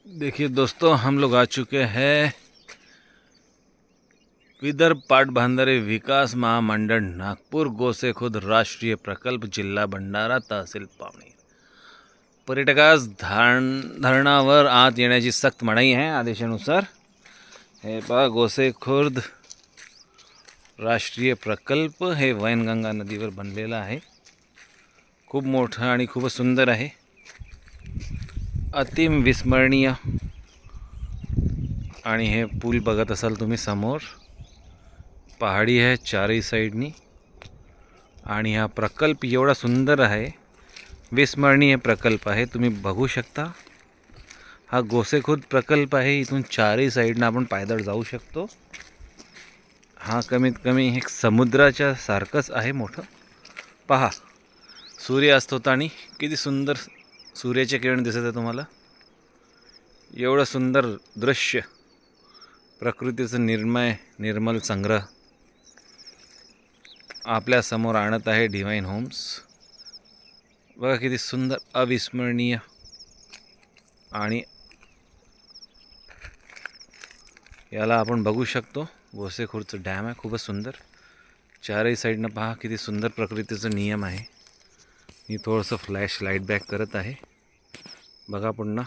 देखिए दोस्तों, हम लोग आ चुके हैं विदर्भ पाटबंधारे विकास महामंडळ नागपूर गोसेखुर्द राष्ट्रीय प्रकल्प जिल्हा भंडारा तहसील पावनी। पर्यटकास धरणावर आत येण्याची सक्त मनाई आहे आदेशानुसार। हे पहा, गोसेखुर्द राष्ट्रीय प्रकल्प हे वैनगंगा नदीवर बनलेला आहे। खूप मोठा आणि खूप सुंदर आहे, अतिम विस्मरणीय। आणि हे पूल बघत असाल तुम्ही समोर, पहाडी आहे चारही साईडनी। आणि हा प्रकल्प एवढा सुंदर आहे, विस्मरणीय प्रकल्प आहे, तुम्ही बघू शकता। हा गोसेखुर्द प्रकल्प आहे, इथून चारही साईडनं आपण पायदळ जाऊ शकतो। हा कमीत कमी एक समुद्राच्या सारखंच आहे मोठं। पहा, सूर्य अस्त होताना किती सुंदर सूर्याचे किरण दिसत आहे तुम्हाला। एवढं सुंदर दृश्य, प्रकृतीचं निर्मल संग्रह आपल्या समोर आणत आहे डिवाइन होम्स। बघा किती सुंदर, अविस्मरणीय। आणि याला आपण बघू शकतो, गोसेखुर्दचं डॅम आहे, खूपच सुंदर। चारही साईडनं पहा किती सुंदर प्रकृतीचं नियम आहे। मी थोडंसं फ्लॅश लाईट बॅक करत आहे, बघा पुन्हा।